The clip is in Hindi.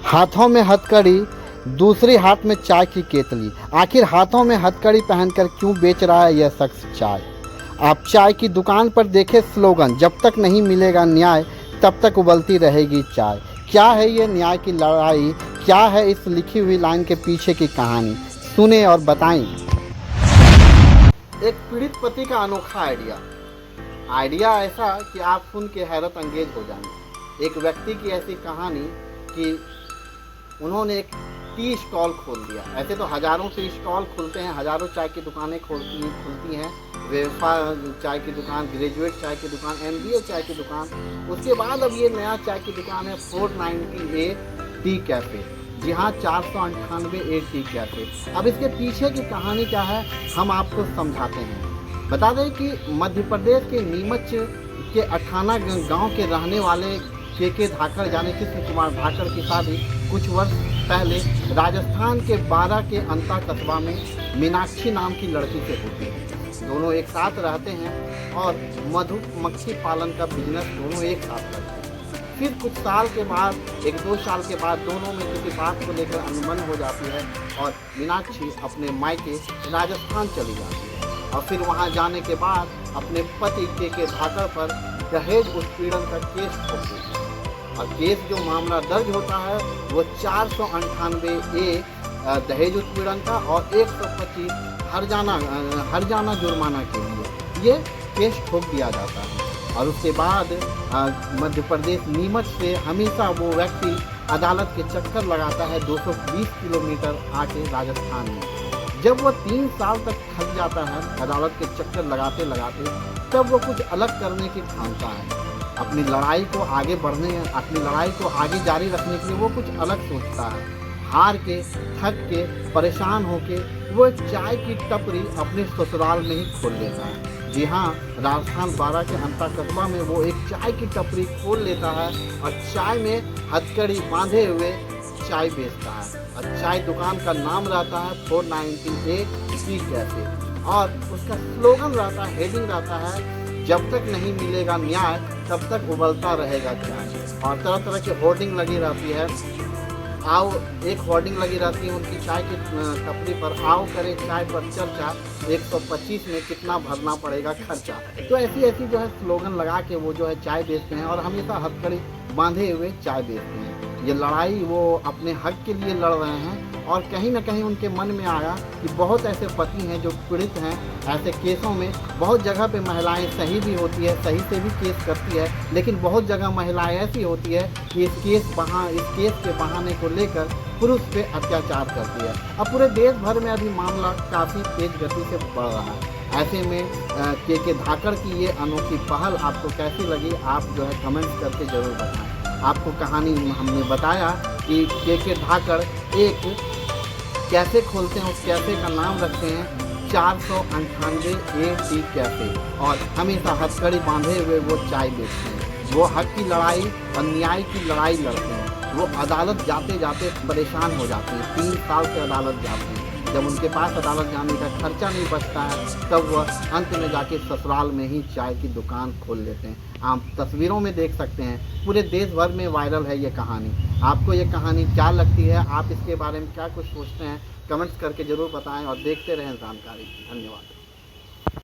हाथों में हथकड़ी, दूसरे हाथ में चाय की केतली। आखिर हाथों में हथकड़ी पहनकर क्यों बेच रहा है यह शख्स चाय? आप चाय की दुकान पर देखें स्लोगन, जब तक नहीं मिलेगा न्याय तब तक उबलती रहेगी चाय। क्या है ये न्याय की लड़ाई? क्या है इस लिखी हुई लाइन के पीछे की कहानी? सुने और बताएं। एक पीड़ित पति का अनोखा आइडिया ऐसा कि आप सुन के हैरत अंगेज हो जाएंगे। एक व्यक्ति की ऐसी कहानी कि उन्होंने एक टी स्टॉल खोल दिया। ऐसे तो हज़ारों टी स्टॉल खुलते हैं, हज़ारों चाय की दुकानें खुलती हैं, वेफा चाय की दुकान, ग्रेजुएट चाय की दुकान, MBA चाय की दुकान। उसके बाद अब ये नया चाय की दुकान है 490A टी कैफ़े। जी हाँ, 498A टी कैफ़े। अब इसके पीछे की कहानी क्या है हम आपको समझाते हैं। बता दें कि मध्य प्रदेश के नीमच के अठाना गांव के रहने वाले के धाकड़ यानी कृष्ण कुमार धाकड़ की शादी कुछ वर्ष पहले राजस्थान के बारा के अंता कस्बा में मीनाक्षी नाम की लड़की से होती है। दोनों एक साथ रहते हैं और मधुमक्खी पालन का बिजनेस दोनों एक साथ करते हैं। फिर कुछ साल के बाद, 1-2 साल के बाद दोनों में किसी बात को लेकर अनुबंध हो जाती है और मीनाक्षी अपने मायके राजस्थान चली जाती है। और फिर वहाँ जाने के बाद अपने पति के धाकड़ पर दहेज उत्पीड़न का केस ठोक देती है। और केस जो मामला दर्ज होता है वो 498A दहेज उत्पीड़न का और 125 हरजाना जुर्माना के लिए ये केस ठोक दिया जाता है। और उसके बाद मध्य प्रदेश नीमच से हमेशा वो व्यक्ति अदालत के चक्कर लगाता है 220 किलोमीटर आके राजस्थान में। जब वो 3 साल तक थक जाता है अदालत के चक्कर लगाते लगाते, तब वो कुछ अलग करने की ठानता है। अपनी लड़ाई को आगे जारी रखने के लिए वो कुछ अलग सोचता है। हार के, थक के, परेशान होके वो एक चाय की टपरी अपने ससुराल में ही खोल लेता है। जी हाँ, राजस्थान बारा के अंता कस्बा में वो एक चाय की टपरी खोल लेता है और चाय में हथकड़ी बांधे हुए चाय बेचता है। और चाय दुकान का नाम रहता है 490A टी कैफ़े और उसका स्लोगन रहता है, हेडिंग रहता है, जब तक नहीं मिलेगा न्याय तब तक उबलता रहेगा चाय। और तरह तरह की होर्डिंग लगी रहती है। एक होर्डिंग लगी रहती है उनकी चाय की टपरी पर, आओ करें चाय पर चर्चा, 125 में कितना भरना पड़ेगा खर्चा। तो ऐसी जो है स्लोगन लगा के वो जो है चाय बेचते हैं और हमेशा हथकड़ी बांधे हुए चाय बेचते हैं। ये लड़ाई वो अपने हक के लिए लड़ रहे हैं और कहीं ना कहीं उनके मन में आया कि बहुत ऐसे पति हैं जो पीड़ित हैं। ऐसे केसों में बहुत जगह पे महिलाएं सही भी होती है, सही से भी केस करती है, लेकिन बहुत जगह महिलाएं ऐसी होती है कि इस केस के बहाने को लेकर पुरुष पे अत्याचार करती है। अब पूरे देश भर में अभी मामला काफ़ी तेज गति से बढ़ रहा है। ऐसे में के धाकड़ की ये अनोखी पहल आपको कैसी लगी, आप जो है कमेंट करके ज़रूर बताएं। आपको कहानी हमने बताया कि के धाकड़ एक कैफ़े खोलते हैं, उस कैफ़े का नाम रखते हैं 498A टी कैफ़े और हमेशा हथकड़ी बांधे हुए वो चाय बेचते हैं। वो हक की लड़ाई और न्याय की लड़ाई लड़ते हैं। वो अदालत जाते जाते परेशान हो जाते हैं, 3 साल से अदालत जाते हैं। जब उनके पास अदालत जाने का खर्चा नहीं बचता है तब वह अंत में जाके ससुराल में ही चाय की दुकान खोल लेते हैं। आप तस्वीरों में देख सकते हैं, पूरे देश भर में वायरल है ये कहानी। आपको ये कहानी क्या लगती है, आप इसके बारे में क्या कुछ सोचते हैं, कमेंट्स करके ज़रूर बताएं और देखते रहें जानकारी। धन्यवाद।